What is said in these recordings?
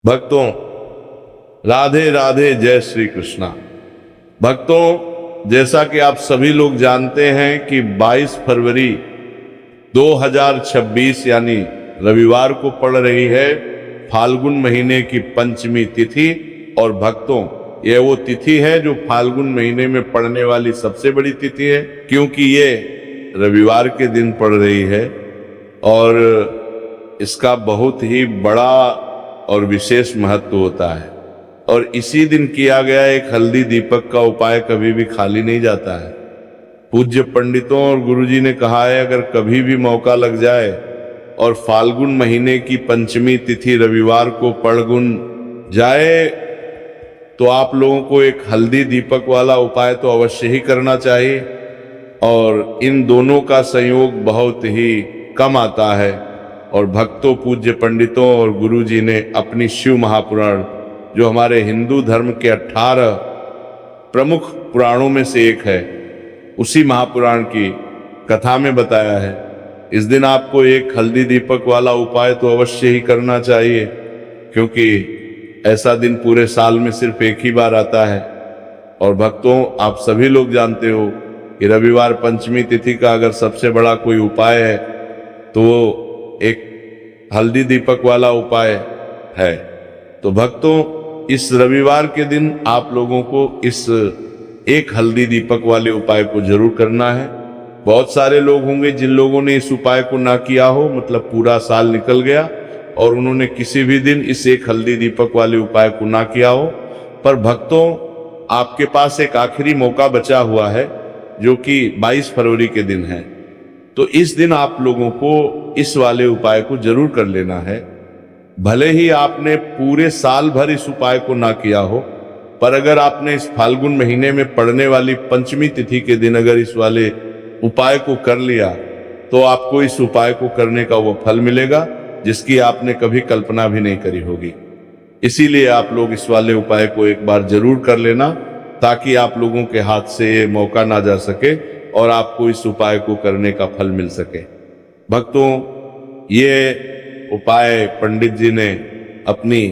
भक्तों, राधे राधे, जय श्री कृष्णा। भक्तों, जैसा कि आप सभी लोग जानते हैं कि 22 फरवरी 2026 यानी रविवार को पड़ रही है फाल्गुन महीने की पंचमी तिथि। और भक्तों, यह वो तिथि है जो फाल्गुन महीने में पड़ने वाली सबसे बड़ी तिथि है, क्योंकि ये रविवार के दिन पड़ रही है और इसका बहुत ही बड़ा और विशेष महत्व होता है। और इसी दिन किया गया एक हल्दी दीपक का उपाय कभी भी खाली नहीं जाता है। पूज्य पंडितों और गुरुजी ने कहा है, अगर कभी भी मौका लग जाए और फाल्गुन महीने की पंचमी तिथि रविवार को पड़गुन जाए तो आप लोगों को एक हल्दी दीपक वाला उपाय तो अवश्य ही करना चाहिए। और इन दोनों का संयोग बहुत ही कम आता है। और भक्तों, पूज्य पंडितों और गुरुजी ने अपनी शिव महापुराण, जो हमारे हिंदू धर्म के 18 प्रमुख पुराणों में से एक है, उसी महापुराण की कथा में बताया है। इस दिन आपको एक हल्दी दीपक वाला उपाय तो अवश्य ही करना चाहिए, क्योंकि ऐसा दिन पूरे साल में सिर्फ एक ही बार आता है। और भक्तों, आप सभी लोग जानते हो कि रविवार पंचमी तिथि का अगर सबसे बड़ा कोई उपाय है तो वो एक हल्दी दीपक वाला उपाय है। तो भक्तों, इस रविवार के दिन आप लोगों को इस एक हल्दी दीपक वाले उपाय को जरूर करना है। बहुत सारे लोग होंगे जिन लोगों ने इस उपाय को ना किया हो, मतलब पूरा साल निकल गया और उन्होंने किसी भी दिन इस एक हल्दी दीपक वाले उपाय को ना किया हो। पर भक्तों, आपके पास एक आखिरी मौका बचा हुआ है, जो कि 22 फरवरी के दिन है। तो इस दिन आप लोगों को इस वाले उपाय को जरूर कर लेना है। भले ही आपने पूरे साल भर इस उपाय को ना किया हो, पर अगर आपने इस फाल्गुन महीने में पड़ने वाली पंचमी तिथि के दिन अगर इस वाले उपाय को कर लिया तो आपको इस उपाय को करने का वो फल मिलेगा जिसकी आपने कभी कल्पना भी नहीं करी होगी। इसीलिए आप लोग इस वाले उपाय को एक बार जरूर कर लेना, ताकि आप लोगों के हाथ से ये मौका ना जा सके और आपको इस उपाय को करने का फल मिल सके। भक्तों, ये उपाय पंडित जी ने अपनी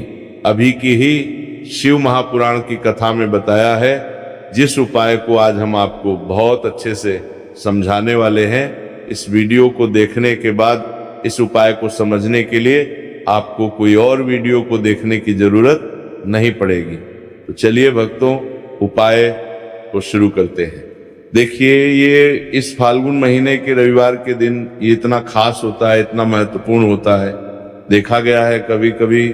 अभी की ही शिव महापुराण की कथा में बताया है, जिस उपाय को आज हम आपको बहुत अच्छे से समझाने वाले हैं। इस वीडियो को देखने के बाद इस उपाय को समझने के लिए आपको कोई और वीडियो को देखने की जरूरत नहीं पड़ेगी। तो चलिए भक्तों, उपाय को शुरू करते हैं। देखिए, ये इस फाल्गुन महीने के रविवार के दिन ये इतना खास होता है, इतना महत्वपूर्ण होता है। देखा गया है कभी कभी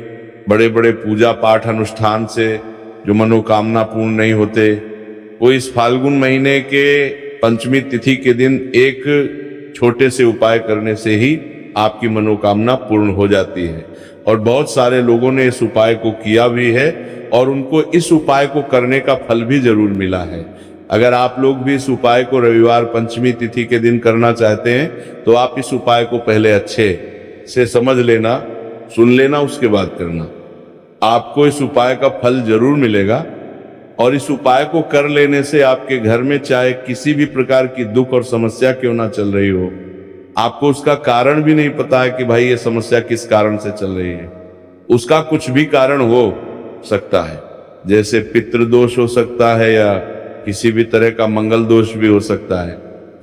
बड़े बड़े पूजा पाठ अनुष्ठान से जो मनोकामना पूर्ण नहीं होते, वो इस फाल्गुन महीने के पंचमी तिथि के दिन एक छोटे से उपाय करने से ही आपकी मनोकामना पूर्ण हो जाती है। और बहुत सारे लोगों ने इस उपाय को किया भी है और उनको इस उपाय को करने का फल भी जरूर मिला है। अगर आप लोग भी इस उपाय को रविवार पंचमी तिथि के दिन करना चाहते हैं तो आप इस उपाय को पहले अच्छे से समझ लेना, सुन लेना, उसके बाद करना। आपको इस उपाय का फल जरूर मिलेगा। और इस उपाय को कर लेने से आपके घर में चाहे किसी भी प्रकार की दुख और समस्या क्यों ना चल रही हो, आपको उसका कारण भी नहीं पता है कि भाई ये समस्या किस कारण से चल रही है, उसका कुछ भी कारण हो सकता है। जैसे पितृदोष हो सकता है या किसी भी तरह का मंगल दोष भी हो सकता है।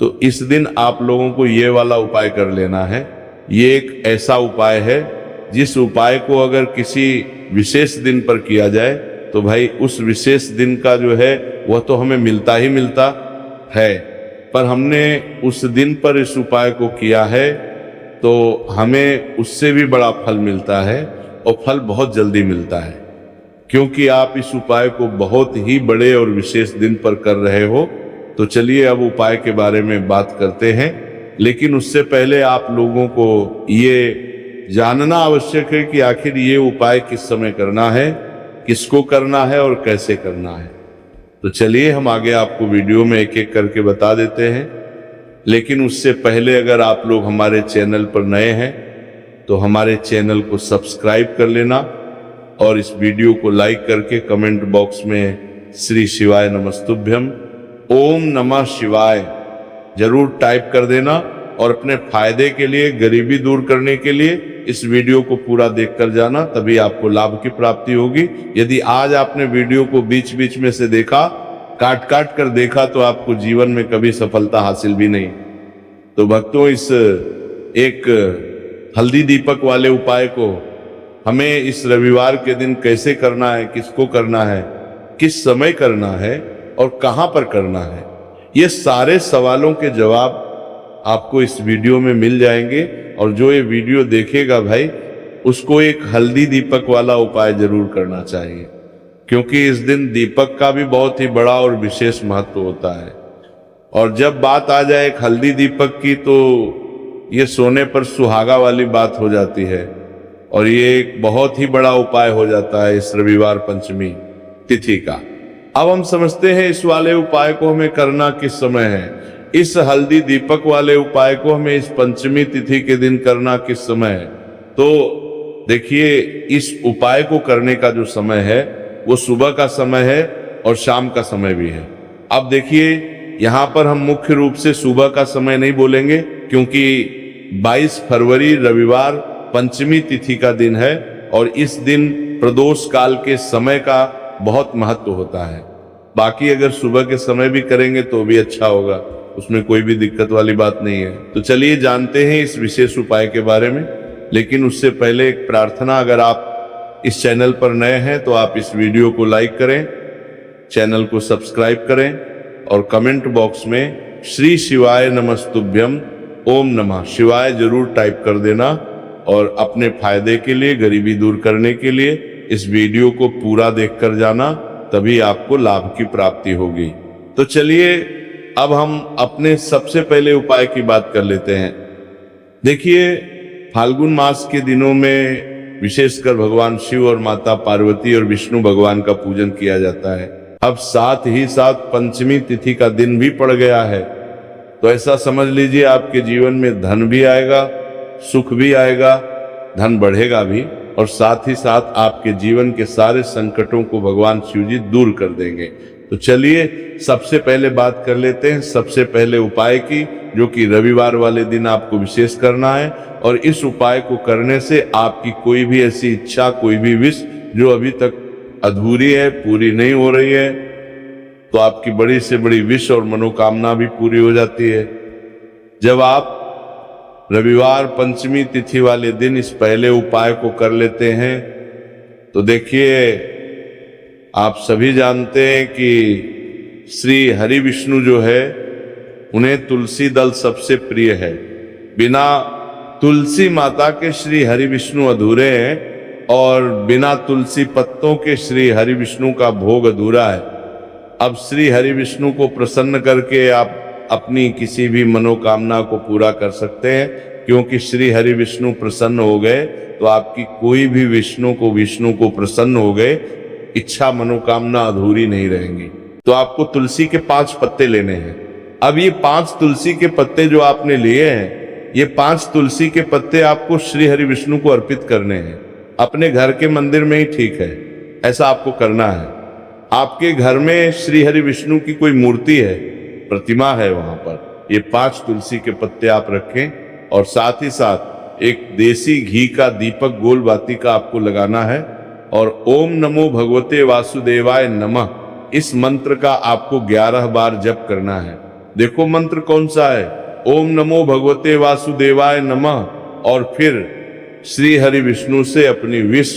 तो इस दिन आप लोगों को ये वाला उपाय कर लेना है। ये एक ऐसा उपाय है जिस उपाय को अगर किसी विशेष दिन पर किया जाए तो भाई उस विशेष दिन का जो है वह तो हमें मिलता ही मिलता है, पर हमने उस दिन पर इस उपाय को किया है तो हमें उससे भी बड़ा फल मिलता है, और फल बहुत जल्दी मिलता है, क्योंकि आप इस उपाय को बहुत ही बड़े और विशेष दिन पर कर रहे हो। तो चलिए अब उपाय के बारे में बात करते हैं, लेकिन उससे पहले आप लोगों को ये जानना आवश्यक है कि आखिर ये उपाय किस समय करना है, किसको करना है और कैसे करना है। तो चलिए हम आगे आपको वीडियो में एक एक करके बता देते हैं। लेकिन उससे पहले अगर आप लोग हमारे चैनल पर नए हैं तो हमारे चैनल को सब्सक्राइब कर लेना और इस वीडियो को लाइक करके कमेंट बॉक्स में श्री शिवाय नमस्तुभ्यम, ओम नमः शिवाय जरूर टाइप कर देना। और अपने फायदे के लिए, गरीबी दूर करने के लिए इस वीडियो को पूरा देखकर जाना, तभी आपको लाभ की प्राप्ति होगी। यदि आज आपने वीडियो को बीच बीच में से देखा, काट काट कर देखा, तो आपको जीवन में कभी सफलता हासिल भी नहीं। तो भक्तों, इस एक हल्दी दीपक वाले उपाय को हमें इस रविवार के दिन कैसे करना है, किसको करना है, किस समय करना है और कहां पर करना है, ये सारे सवालों के जवाब आपको इस वीडियो में मिल जाएंगे। और जो ये वीडियो देखेगा भाई, उसको एक हल्दी दीपक वाला उपाय जरूर करना चाहिए, क्योंकि इस दिन दीपक का भी बहुत ही बड़ा और विशेष महत्व होता है। और जब बात आ जाए एक हल्दी दीपक की, तो ये सोने पर सुहागा वाली बात हो जाती है और ये एक बहुत ही बड़ा उपाय हो जाता है इस रविवार पंचमी तिथि का। अब हम समझते हैं इस वाले उपाय को हमें करना किस समय है। इस हल्दी दीपक वाले उपाय को हमें इस पंचमी तिथि के दिन करना किस समय है। तो देखिए, इस उपाय को करने का जो समय है वो सुबह का समय है और शाम का समय भी है। अब देखिए, यहाँ पर हम मुख्य रूप से सुबह का समय नहीं बोलेंगे, क्योंकि 22 फरवरी रविवार पंचमी तिथि का दिन है और इस दिन प्रदोष काल के समय का बहुत महत्व होता है। बाकी अगर सुबह के समय भी करेंगे तो भी अच्छा होगा, उसमें कोई भी दिक्कत वाली बात नहीं है। तो चलिए जानते हैं इस विशेष उपाय के बारे में। लेकिन उससे पहले एक प्रार्थना, अगर आप इस चैनल पर नए हैं तो आप इस वीडियो को लाइक करें, चैनल को सब्सक्राइब करें और कमेंट बॉक्स में श्री शिवाय नमस्तुभ्यम ओम नमः शिवाय जरूर टाइप कर देना। और अपने फायदे के लिए, गरीबी दूर करने के लिए इस वीडियो को पूरा देखकर जाना, तभी आपको लाभ की प्राप्ति होगी। तो चलिए अब हम अपने सबसे पहले उपाय की बात कर लेते हैं। देखिए, फाल्गुन मास के दिनों में विशेषकर भगवान शिव और माता पार्वती और विष्णु भगवान का पूजन किया जाता है। अब साथ ही साथ पंचमी तिथि का दिन भी पड़ गया है, तो ऐसा समझ लीजिए आपके जीवन में धन भी आएगा, सुख भी आएगा, धन बढ़ेगा भी, और साथ ही साथ आपके जीवन के सारे संकटों को भगवान शिव जी दूर कर देंगे। तो चलिए सबसे पहले बात कर लेते हैं सबसे पहले उपाय की, जो कि रविवार वाले दिन आपको विशेष करना है। और इस उपाय को करने से आपकी कोई भी ऐसी इच्छा, कोई भी विश जो अभी तक अधूरी है, पूरी नहीं हो रही है, तो आपकी बड़ी से बड़ी विश और मनोकामना भी पूरी हो जाती है। जब आप रविवार पंचमी तिथि वाले दिन इस पहले उपाय को कर लेते हैं, तो देखिए, आप सभी जानते हैं कि श्री हरि विष्णु जो है, उन्हें तुलसी दल सबसे प्रिय है। बिना तुलसी माता के श्री हरि विष्णु अधूरे हैं और बिना तुलसी पत्तों के श्री हरि विष्णु का भोग अधूरा है। अब श्री हरि विष्णु को प्रसन्न करके आप अपनी किसी भी मनोकामना को पूरा कर सकते हैं, क्योंकि श्री हरि विष्णु प्रसन्न हो गए तो आपकी कोई भी विष्णु को प्रसन्न हो गए, इच्छा मनोकामना अधूरी नहीं रहेंगी। तो आपको तुलसी के 5 पत्ते लेने हैं। अब ये 5 तुलसी के पत्ते जो आपने लिए हैं, ये 5 तुलसी के पत्ते आपको श्री हरि विष्णु को अर्पित करने हैं। अपने घर के मंदिर में ही ठीक है, ऐसा आपको करना है। आपके घर में श्री हरि विष्णु की कोई मूर्ति है, प्रतिमा है, वहां पर ये 5 तुलसी के पत्ते आप रखें और साथ ही साथ एक देसी घी का दीपक गोल बाती का आपको लगाना है और ओम नमो भगवते वासुदेवाय नमः इस मंत्र का आपको 11 बार जप करना है। देखो मंत्र कौन सा है, ओम नमो भगवते वासुदेवाय नमः, और फिर श्री हरि विष्णु से अपनी विश,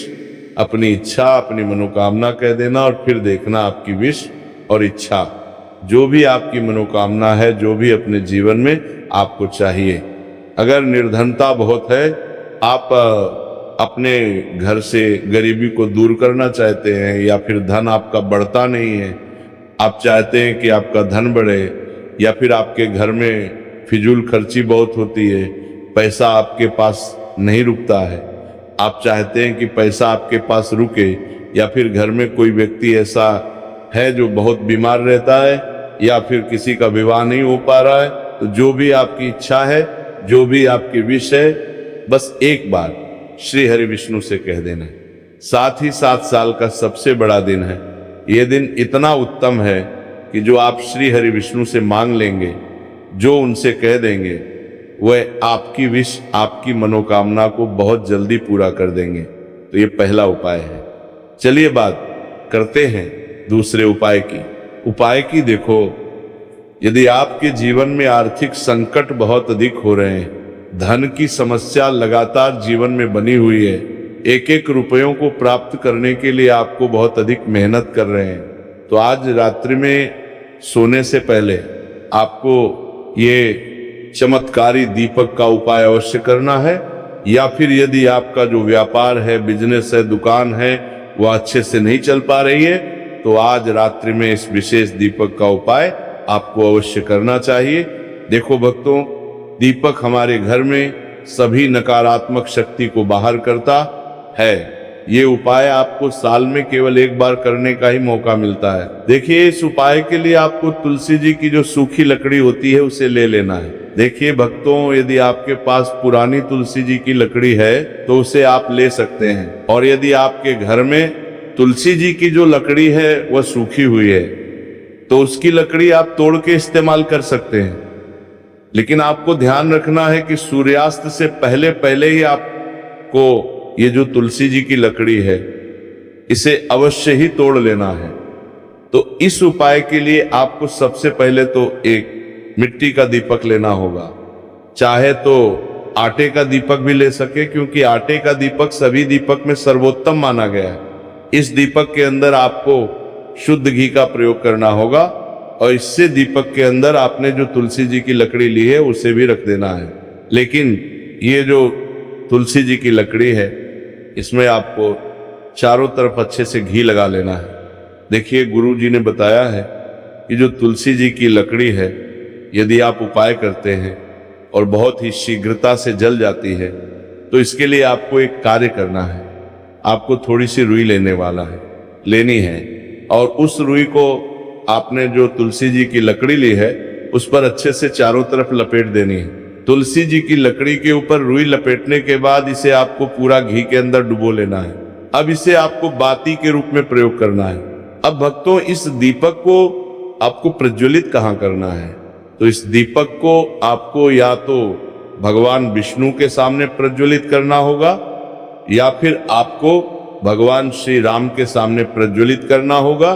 अपनी इच्छा, अपनी मनोकामना कह देना और फिर देखना आपकी विश और इच्छा, जो भी आपकी मनोकामना है, जो भी अपने जीवन में आपको चाहिए। अगर निर्धनता बहुत है, आप अपने घर से गरीबी को दूर करना चाहते हैं, या फिर धन आपका बढ़ता नहीं है, आप चाहते हैं कि आपका धन बढ़े, या फिर आपके घर में फिजूल खर्ची बहुत होती है, पैसा आपके पास नहीं रुकता है, आप चाहते हैं कि पैसा आपके पास रुके, या फिर घर में कोई व्यक्ति ऐसा है जो बहुत बीमार रहता है, या फिर किसी का विवाह नहीं हो पा रहा है, तो जो भी आपकी इच्छा है, जो भी आपकी विश है, बस एक बार श्री हरि विष्णु से कह देना है। साथ ही 7 साल का सबसे बड़ा दिन है। यह दिन इतना उत्तम है कि जो आप श्री हरि विष्णु से मांग लेंगे, जो उनसे कह देंगे, वह आपकी विश, आपकी मनोकामना को बहुत जल्दी पूरा कर देंगे। तो ये पहला उपाय है। चलिए बात करते हैं दूसरे उपाय की। उपाय की देखो, यदि आपके जीवन में आर्थिक संकट बहुत अधिक हो रहे हैं, धन की समस्या लगातार जीवन में बनी हुई है, एक एक रुपयों को प्राप्त करने के लिए आपको बहुत अधिक मेहनत कर रहे हैं, तो आज रात्रि में सोने से पहले आपको ये चमत्कारी दीपक का उपाय अवश्य करना है। या फिर यदि आपका जो व्यापार है, बिजनेस है, दुकान है, वह अच्छे से नहीं चल पा रही है, तो आज रात्रि में इस विशेष दीपक का उपाय आपको अवश्य करना चाहिए। देखो भक्तों, दीपक हमारे घर में सभी नकारात्मक शक्ति को बाहर करता है। ये उपाय आपको साल में केवल एक बार करने का ही मौका मिलता है। देखिए, इस उपाय के लिए आपको तुलसी जी की जो सूखी लकड़ी होती है उसे ले लेना है। देखिए भक्तों, यदि आपके पास पुरानी तुलसी जी की लकड़ी है तो उसे आप ले सकते हैं, और यदि आपके घर में तुलसी जी की जो लकड़ी है वह सूखी हुई है तो उसकी लकड़ी आप तोड़ के इस्तेमाल कर सकते हैं। लेकिन आपको ध्यान रखना है कि सूर्यास्त से पहले पहले ही आपको ये जो तुलसी जी की लकड़ी है इसे अवश्य ही तोड़ लेना है। तो इस उपाय के लिए आपको सबसे पहले तो एक मिट्टी का दीपक लेना होगा। चाहे तो आटे का दीपक भी ले सके, क्योंकि आटे का दीपक सभी दीपक में सर्वोत्तम माना गया है। इस दीपक के अंदर आपको शुद्ध घी का प्रयोग करना होगा, और इससे दीपक के अंदर आपने जो तुलसी जी की लकड़ी ली है उसे भी रख देना है। लेकिन ये जो तुलसी जी की लकड़ी है इसमें आपको चारों तरफ अच्छे से घी लगा लेना है। देखिए, गुरु जी ने बताया है कि जो तुलसी जी की लकड़ी है, यदि आप उपाय करते हैं और बहुत ही शीघ्रता से जल जाती है, तो इसके लिए आपको एक कार्य करना है। आपको थोड़ी सी रुई लेनी है, और उस रुई को आपने जो तुलसी जी की लकड़ी ली है उस पर अच्छे से चारों तरफ लपेट देनी है। तुलसी जी की लकड़ी के ऊपर रुई लपेटने के बाद इसे आपको पूरा घी के अंदर डुबो लेना है। अब इसे आपको बाती के रूप में प्रयोग करना है। अब भक्तों, इस दीपक को आपको प्रज्वलित कहाँ करना है? तो इस दीपक को आपको या तो भगवान विष्णु के सामने प्रज्वलित करना होगा, या फिर आपको भगवान श्री राम के सामने प्रज्वलित करना होगा,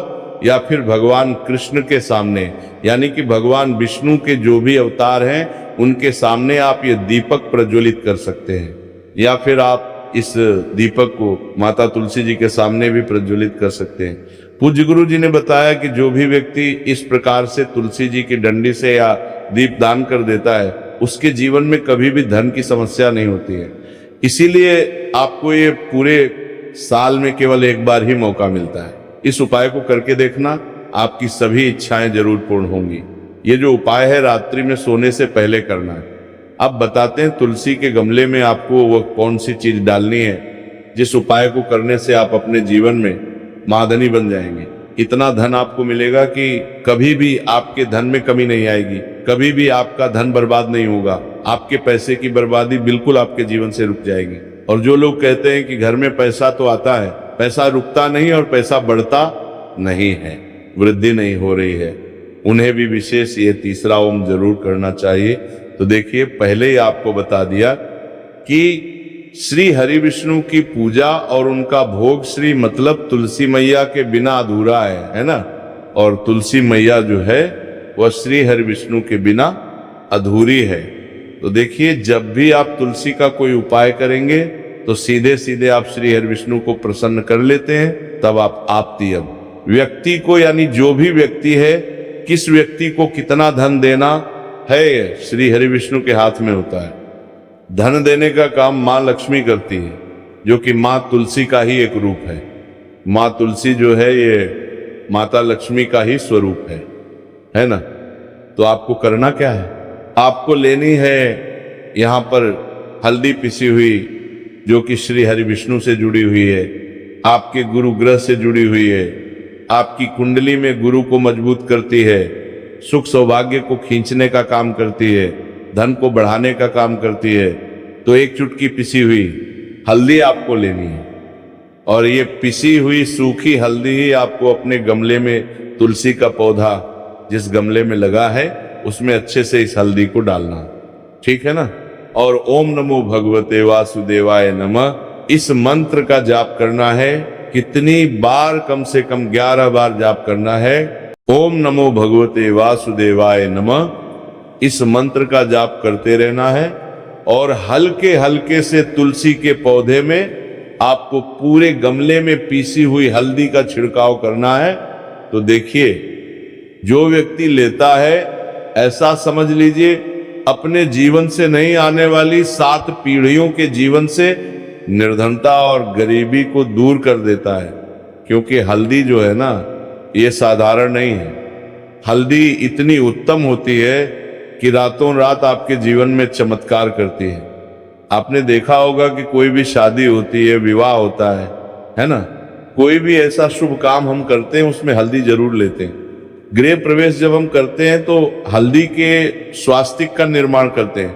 या फिर भगवान कृष्ण के सामने, यानी कि भगवान विष्णु के जो भी अवतार हैं उनके सामने आप ये दीपक प्रज्वलित कर सकते हैं। या फिर आप इस दीपक को माता तुलसी जी के सामने भी प्रज्वलित कर सकते हैं। पूज्य गुरु जी ने बताया कि जो भी व्यक्ति इस प्रकार से तुलसी जी की डंडी से या दीप दान कर देता है, उसके जीवन में कभी भी धन की समस्या नहीं होती है। इसीलिए आपको ये पूरे साल में केवल एक बार ही मौका मिलता है। इस उपाय को करके देखना, आपकी सभी इच्छाएं जरूर पूर्ण होंगी। ये जो उपाय है रात्रि में सोने से पहले करना है। अब बताते हैं तुलसी के गमले में आपको वो कौन सी चीज डालनी है जिस उपाय को करने से आप अपने जीवन में महाधनी बन जाएंगे। इतना धन आपको मिलेगा कि कभी भी आपके धन में कमी नहीं आएगी, कभी भी आपका धन बर्बाद नहीं होगा। आपके पैसे की बर्बादी बिल्कुल आपके जीवन से रुक जाएगी। और जो लोग कहते हैं कि घर में पैसा तो आता है, पैसा रुकता नहीं और पैसा बढ़ता नहीं है, वृद्धि नहीं हो रही है, उन्हें भी विशेष ये तीसरा ओम जरूर करना चाहिए। तो देखिए, पहले ही आपको बता दिया कि श्री हरि विष्णु की पूजा और उनका भोग श्री मतलब तुलसी मैया के बिना अधूरा है ना। और तुलसी मैया जो है वह श्री हरि विष्णु के बिना अधूरी है। तो देखिए, जब भी आप तुलसी का कोई उपाय करेंगे तो सीधे सीधे आप श्री हरि विष्णु को प्रसन्न कर लेते हैं। तब आप आपती अब व्यक्ति को, यानी जो भी व्यक्ति है, किस व्यक्ति को कितना धन देना है, श्री हरि विष्णु के हाथ में होता है। धन देने का काम माँ लक्ष्मी करती है, जो कि माँ तुलसी का ही एक रूप है। माँ तुलसी जो है ये माता लक्ष्मी का ही स्वरूप है ना। तो आपको करना क्या है? आपको लेनी है यहाँ पर हल्दी पिसी हुई, जो कि श्री हरि विष्णु से जुड़ी हुई है, आपके गुरु ग्रह से जुड़ी हुई है, आपकी कुंडली में गुरु को मजबूत करती है, सुख सौभाग्य को खींचने का काम करती है, धन को बढ़ाने का काम करती है। तो एक चुटकी पिसी हुई हल्दी आपको लेनी है, और ये पिसी हुई सूखी हल्दी ही आपको अपने गमले में, तुलसी का पौधा जिस गमले में लगा है उसमें अच्छे से इस हल्दी को डालना। ठीक है ना। और ओम नमो भगवते वासुदेवाय नमः इस मंत्र का जाप करना है। कितनी बार? कम से कम 11 बार जाप करना है। ओम नमो भगवते वासुदेवाय नमः इस मंत्र का जाप करते रहना है। और हल्के हल्के से तुलसी के पौधे में आपको पूरे गमले में पीसी हुई हल्दी का छिड़काव करना है। तो देखिए, जो व्यक्ति लेता है, ऐसा समझ लीजिए अपने जीवन से नहीं, आने वाली 7 पीढ़ियों के जीवन से निर्धनता और गरीबी को दूर कर देता है। क्योंकि हल्दी जो है ना, ये साधारण नहीं है। हल्दी इतनी उत्तम होती है कि रातों रात आपके जीवन में चमत्कार करती है। आपने देखा होगा कि कोई भी शादी होती है, विवाह होता है ना, कोई भी ऐसा शुभ काम हम करते हैं उसमें हल्दी जरूर लेते हैं। गृह प्रवेश जब हम करते हैं तो हल्दी के स्वास्तिक का निर्माण करते हैं।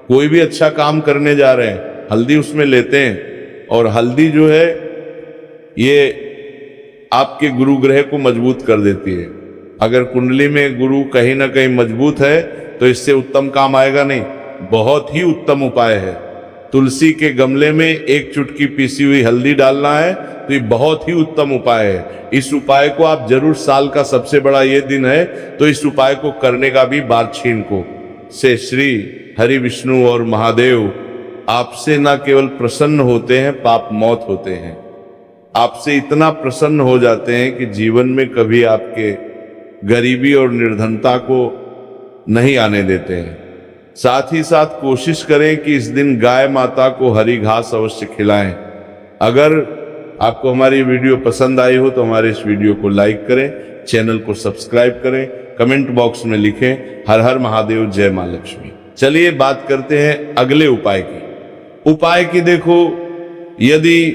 कोई भी अच्छा काम करने जा रहे हैं, हल्दी उसमें लेते हैं। और हल्दी जो है ये आपके गुरु ग्रह को मजबूत कर देती है। अगर कुंडली में गुरु कहीं ना कहीं मजबूत है तो इससे उत्तम काम आएगा नहीं। बहुत ही उत्तम उपाय है। तुलसी के गमले में 1 चुटकी पीसी हुई हल्दी डालना है, तो ये बहुत ही उत्तम उपाय है। इस उपाय को आप जरूर, साल का सबसे बड़ा ये दिन है तो इस उपाय को करने का भी बारछीन को से श्री हरि विष्णु और महादेव आपसे ना केवल प्रसन्न होते हैं, पाप मौत होते हैं। आपसे इतना प्रसन्न हो जाते हैं कि जीवन में कभी आपके गरीबी और निर्धनता को नहीं आने देते हैं। साथ ही साथ कोशिश करें कि इस दिन गाय माता को हरी घास अवश्य खिलाएं। अगर आपको हमारी वीडियो पसंद आई हो तो हमारे इस वीडियो को लाइक करें, चैनल को सब्सक्राइब करें, कमेंट बॉक्स में लिखें हर हर महादेव, जय मां लक्ष्मी। चलिए बात करते हैं अगले उपाय की। उपाय की देखो, यदि